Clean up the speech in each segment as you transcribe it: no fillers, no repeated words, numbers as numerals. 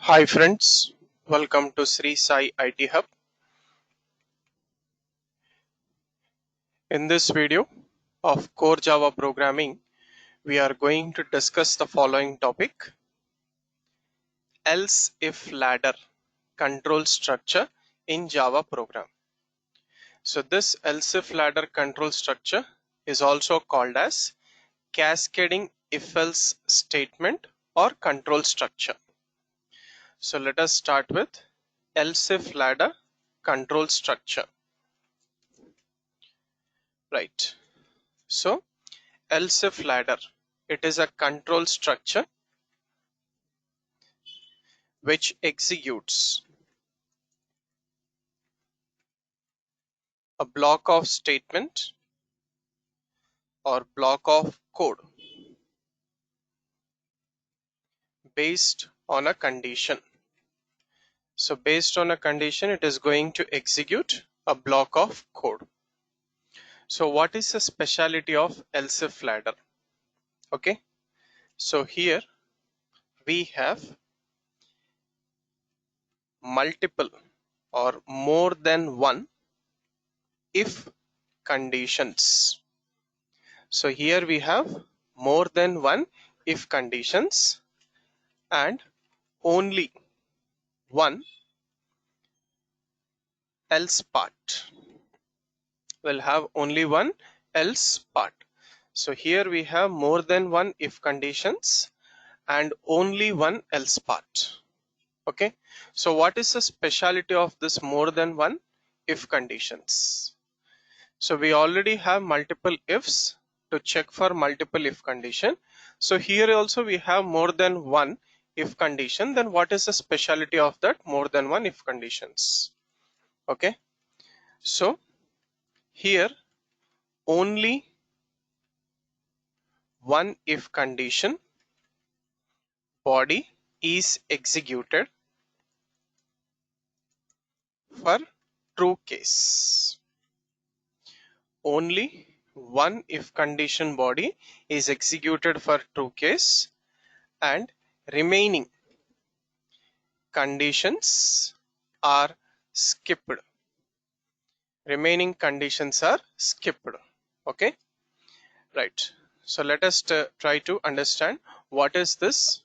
Hi friends, welcome to Srisai IT Hub. In this video of Core Java Programming, we are going to discuss the following topic: else if ladder control structure in Java program. So this else if ladder control structure is also called as cascading if else statement or control structure. So let us start with else if ladder control structure. Right. So else if ladder, it is a control structure which executes a block of statement or block of code based on a condition. So based on a condition, it is going to execute a block of code. So what is the speciality of else if ladder? Okay, so here we have multiple or more than one if conditions. So here we have more than one if conditions and only one else part. Will have only one else part. So here we have more than one if conditions and only one else part. Okay, so what is the speciality of this more than one if conditions? So we already have multiple ifs to check for multiple if condition. So here also we have more than one if condition. Then what is the speciality of that more than one if conditions? Okay, so here only one if condition body is executed for true case. Only one if condition body is executed for true case and remaining conditions are skipped. Remaining conditions are skipped. Okay, right. So let us try to understand what is this.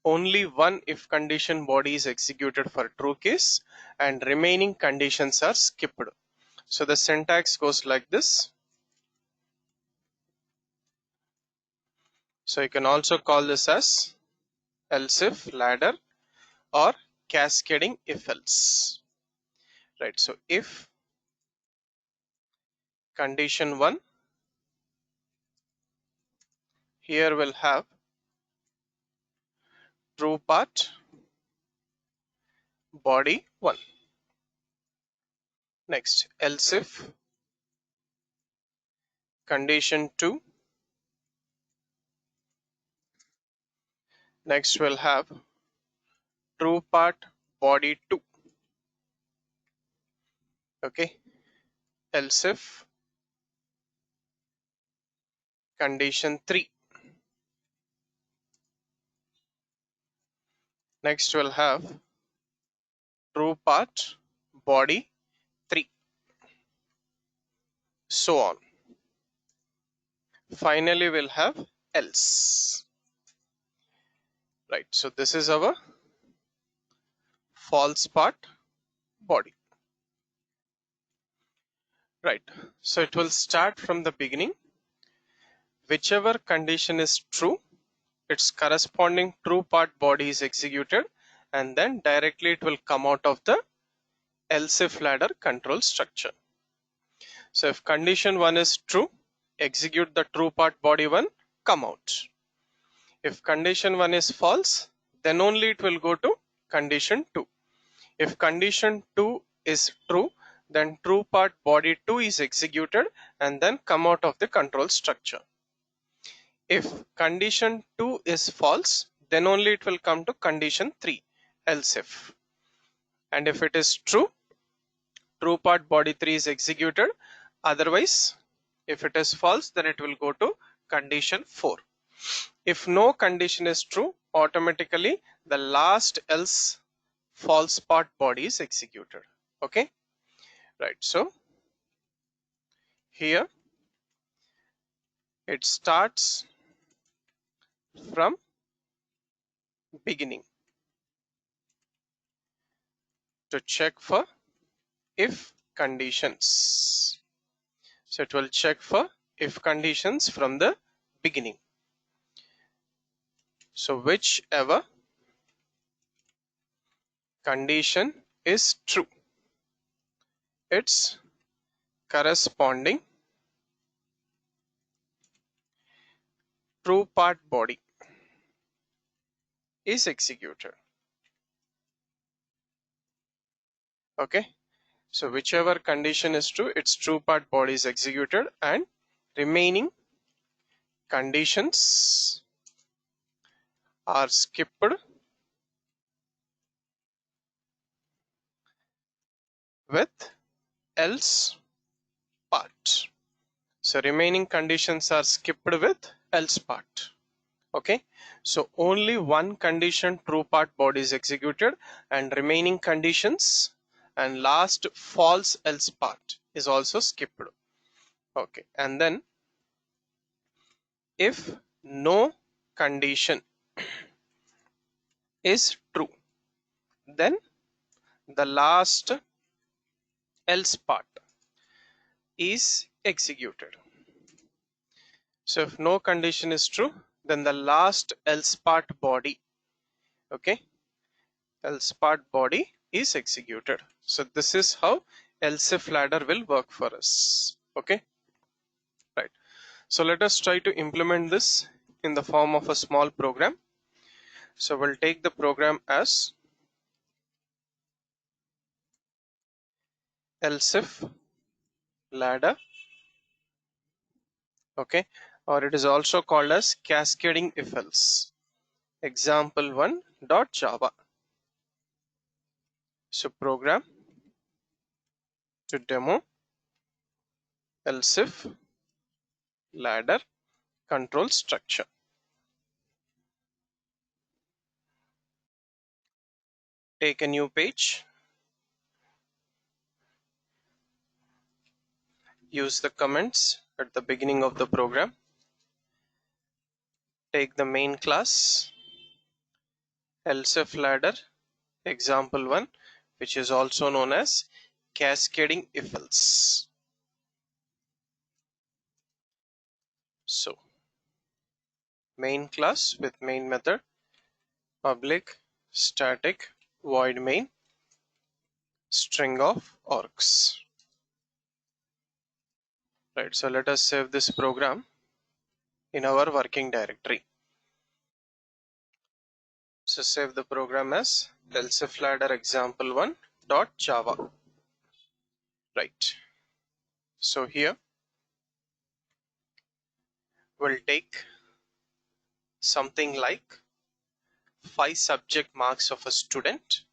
Only one if condition body is executed for true case and remaining conditions are skipped. So the syntax goes like this. So you can also call this as else if ladder or cascading if else. Right. So if condition 1, here will have true part body 1. Next, else if condition 2, next we'll have true part body 2. Okay, else if condition 3, next we'll have true part body 3, so on. Finally we'll have else. Right, so this is our false part body. Right, so it will start from the beginning. Whichever condition is true, its corresponding true part body is executed and then directly it will come out of the else if ladder control structure. So if condition 1 is true, execute the true part body 1, come out. If condition 1 is false, then only it will go to condition 2. If condition 2 is true, then true part body 2 is executed and then come out of the control structure. If condition 2 is false, then only it will come to condition 3, else if. And if it is true, true part body 3 is executed. Otherwise, if it is false, then it will go to condition 4. If no condition is true, automatically the last else false part body is executed. Okay, right. So here it starts from beginning to check for if conditions. So it will check for if conditions from the beginning. So whichever condition is true, its corresponding true part body is executed. Okay, so whichever condition is true, its true part body is executed, and remaining conditions are skipped with else part. So remaining conditions are skipped with else part. Okay, so only one condition true part body is executed, and remaining conditions and last false else part is also skipped. Okay, and then if no condition is true, then the last else part is executed. So if no condition is true, then the last else part body, okay, else part body is executed. So this is how else if ladder will work for us. Okay, right. So let us try to implement this in the form of a small program. So we'll take the program as else if ladder, okay, or it is also called as cascading if else example1.java. So program to demo else if ladder control structure. Take a new page, use the comments at the beginning of the program, take the main class else if ladder example1, which is also known as cascading if else. So main class with main method public static void main string of args. Right, so let us save this program in our working directory. So save the program as else if ladder example1.java. Right, so here we'll take something like 5 subject marks of a student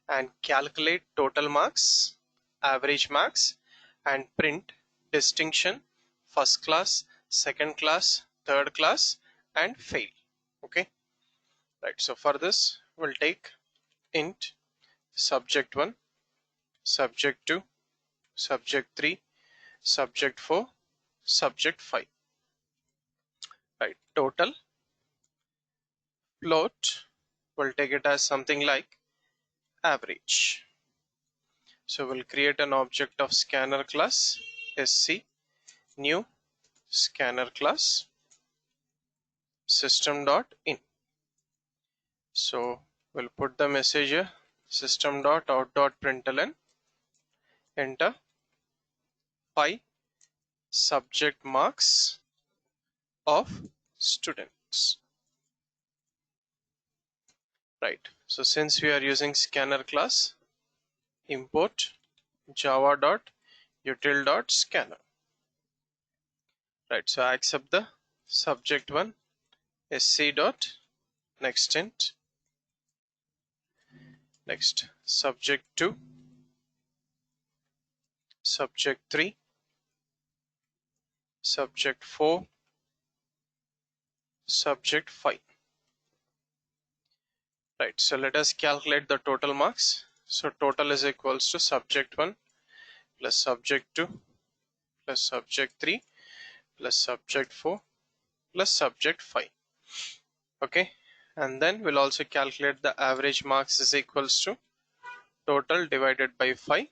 and calculate total marks, average marks, and print distinction, first class, second class, third class, and fail. Okay, right. So for this, we'll take int subject1, subject2, subject3, subject4, subject5. Right, total float, we'll take it as something like average. So we'll create an object of scanner class sc new scanner class system.in. So we'll put the message here system.out.println enter 5 subject marks of students. Right, so since we are using scanner class, import java.util.scanner. Right, so I accept the subject1 sc dot next int, next subject2, subject3, subject4, subject5. Right, so let us calculate the total marks. So total is equals to subject 1 plus subject 2 plus subject 3 plus subject 4 plus subject 5. Okay, and then we'll also calculate the average marks is equals to total divided by 5.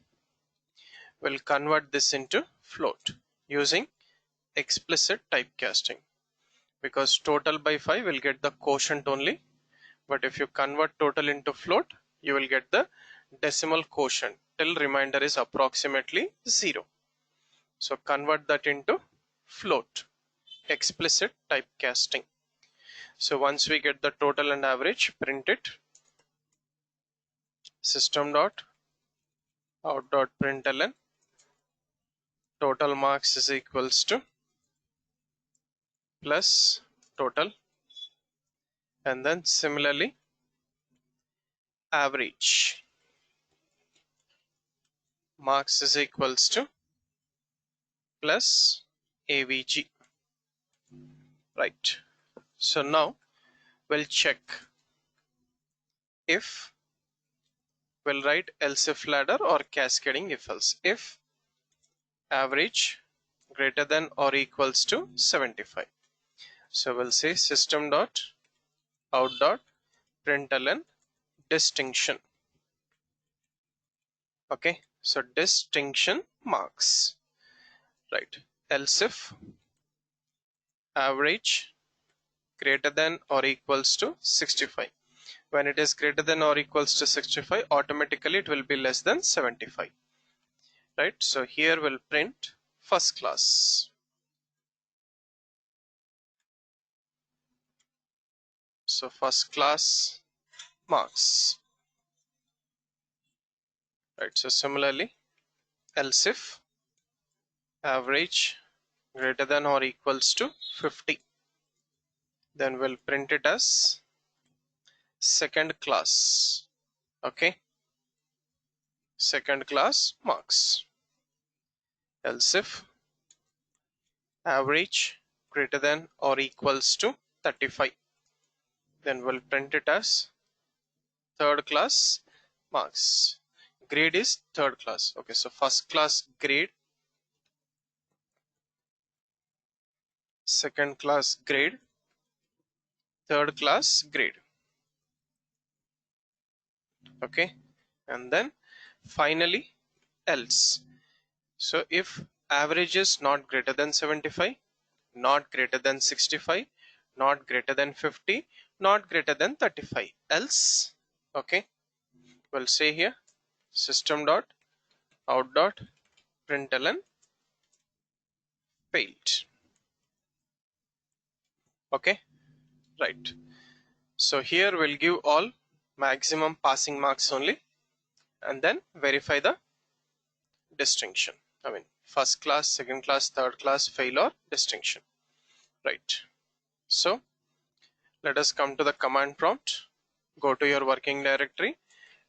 We'll convert this into float using explicit typecasting, because total by 5 will get the quotient only, but if you convert total into float, you will get the decimal quotient till remainder is approximately 0. So convert that into float, explicit typecasting. So once we get the total and average, print it. System dot out dot println total marks is equals to plus total, and then similarly average marks is equals to plus avg. Right, so now we'll check if, we'll write else if ladder or cascading if else. If average greater than or equals to 75, so we'll say system dot out dot println distinction. Okay, so distinction marks. Right, else if average greater than or equals to 65. When it is greater than or equals to 65, automatically it will be less than 75. Right, so here we'll print first class. So first class marks. Right, so similarly else if average greater than or equals to 50, then we'll print it as second class. Okay, second class marks. Else if average greater than or equals to 35, then we'll print it as third class marks. Grade is third class. Okay, so first class grade, second class grade, third class grade. Okay, and then finally else. So if average is not greater than 75, not greater than 65, not greater than 50, not greater than 35, else. Okay, we'll say here system dot out dot println failed. Okay, right, so here we'll give all maximum passing marks only, and then verify the distinction. I mean first class, second class, third class, fail or distinction. Right, so let us come to the command prompt. Go to your working directory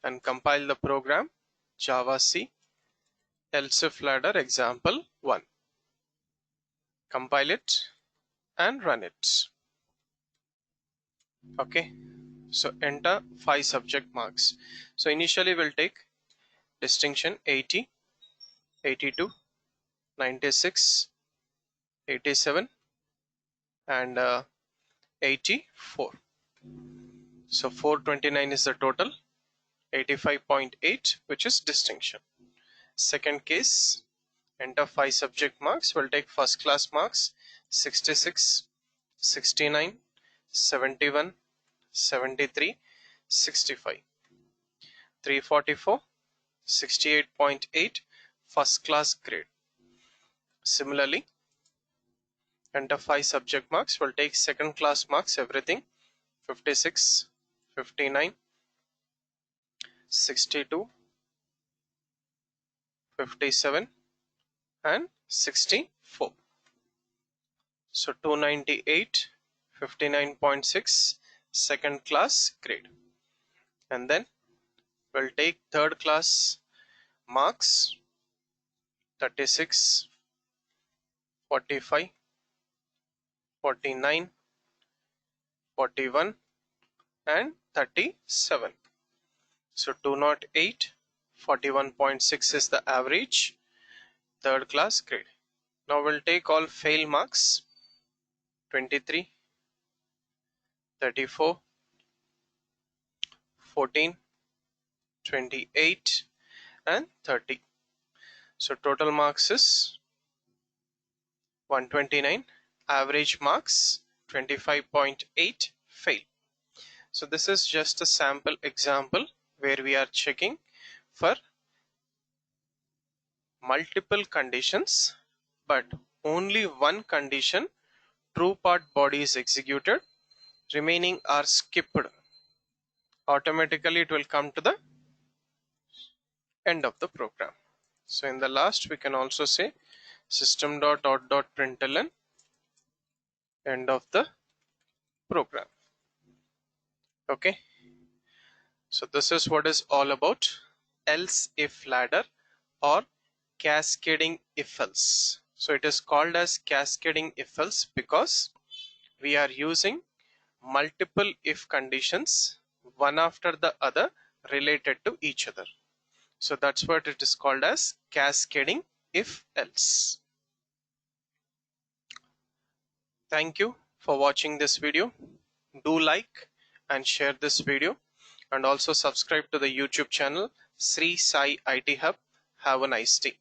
and compile the program Java C else if ladder example 1. Compile it and run it. Okay, so enter 5 subject marks. So initially we'll take distinction 80, 82, 96, 87 and 84. So 429 is the total, 85.8 which is distinction. Second case, enter 5 subject marks. We'll take first class marks 66, 69, 71, 73, 65, 344, 68.8 first class grade. Similarly, enter 5 subject marks. We'll take second class marks, everything 56, 59, 62, 57 and 64. So 298, 59.6 second class grade. And then we'll take third class marks 36, 45, 49, 41 and 37. So 208, 41.6 is the average third class grade. Now we'll take all fail marks: 23, 34, 14, 28 and 30. So total marks is 129, average marks 25.8, fail. So this is just a sample example where we are checking for multiple conditions, but only one condition, true part body, is executed, remaining are skipped. Automatically it will come to the end of the program. So in the last we can also say system.out.println end of the program. Okay, so this is what is all about else if ladder or cascading if else. So it is called as cascading if else because we are using multiple if conditions one after the other related to each other. So that's what it is called as cascading if else. Thank you for watching this video. Do like and share this video and also subscribe to the YouTube channel Sri Sai IT Hub. Have a nice day.